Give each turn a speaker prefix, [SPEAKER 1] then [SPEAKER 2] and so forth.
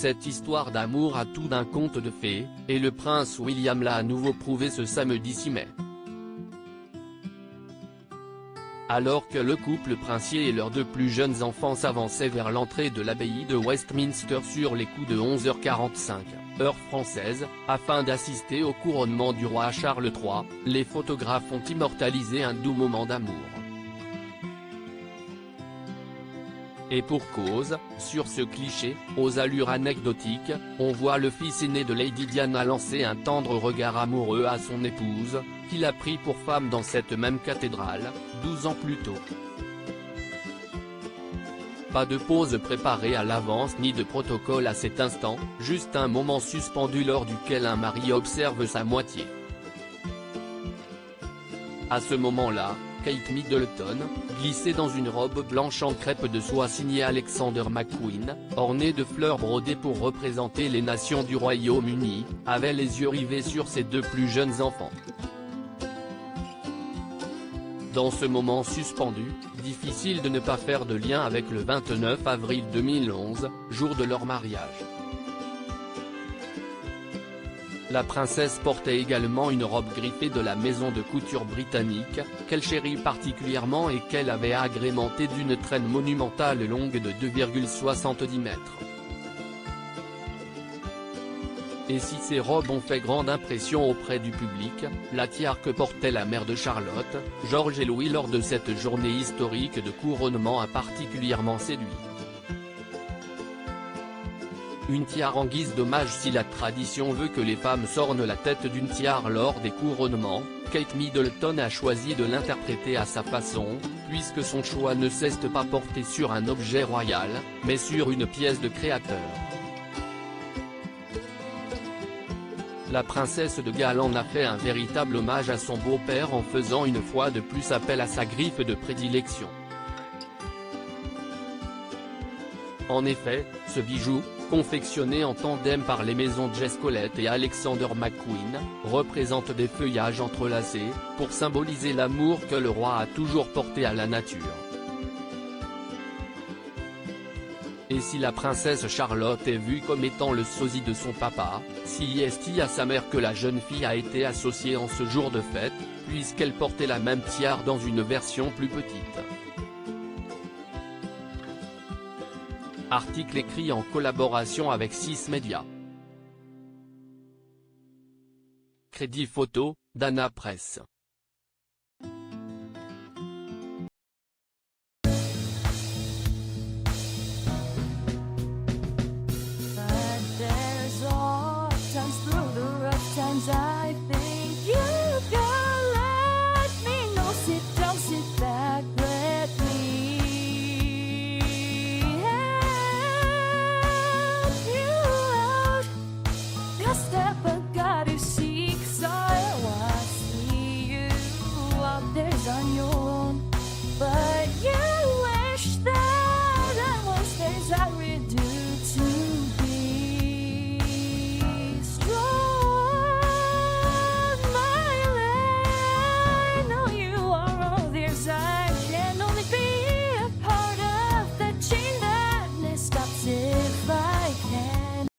[SPEAKER 1] Cette histoire d'amour a tout d'un conte de fées, et le prince William l'a à nouveau prouvé ce samedi 6 mai. Alors que le couple princier et leurs deux plus jeunes enfants s'avançaient vers l'entrée de l'abbaye de Westminster sur les coups de 11h45, heure française, afin d'assister au couronnement du roi Charles III, les photographes ont immortalisé un doux moment d'amour. Et pour cause, sur ce cliché, aux allures anecdotiques, on voit le fils aîné de Lady Diana lancer un tendre regard amoureux à son épouse, qu'il a pris pour femme dans cette même cathédrale, 12 ans plus tôt. Pas de pause préparée à l'avance ni de protocole à cet instant, juste un moment suspendu lors duquel un mari observe sa moitié. À ce moment-là, Kate Middleton, glissée dans une robe blanche en crêpe de soie signée Alexander McQueen, ornée de fleurs brodées pour représenter les nations du Royaume-Uni, avait les yeux rivés sur ses deux plus jeunes enfants. Dans ce moment suspendu, difficile de ne pas faire de lien avec le 29 avril 2011, jour de leur mariage. La princesse portait également une robe griffée de la maison de couture britannique, qu'elle chérit particulièrement et qu'elle avait agrémentée d'une traîne monumentale longue de 2,70 mètres. Et si ces robes ont fait grande impression auprès du public, la tiare que portait la mère de Charlotte, George et Louis lors de cette journée historique de couronnement a particulièrement séduit. Une tiare en guise d'hommage. Si la tradition veut que les femmes s'ornent la tête d'une tiare lors des couronnements, Kate Middleton a choisi de l'interpréter à sa façon, puisque son choix ne s'est pas porté sur un objet royal, mais sur une pièce de créateur. La princesse de Galles en a fait un véritable hommage à son beau-père en faisant une fois de plus appel à sa griffe de prédilection. En effet, ce bijou, confectionné en tandem par les maisons Jess Collett et Alexander McQueen, représente des feuillages entrelacés, pour symboliser l'amour que le roi a toujours porté à la nature. Et si la princesse Charlotte est vue comme étant le sosie de son papa, si est à sa mère que la jeune fille a été associée en ce jour de fête, puisqu'elle portait la même tiare dans une version plus petite. Article écrit en collaboration avec 6 Médias. Crédit photo, Dana Press.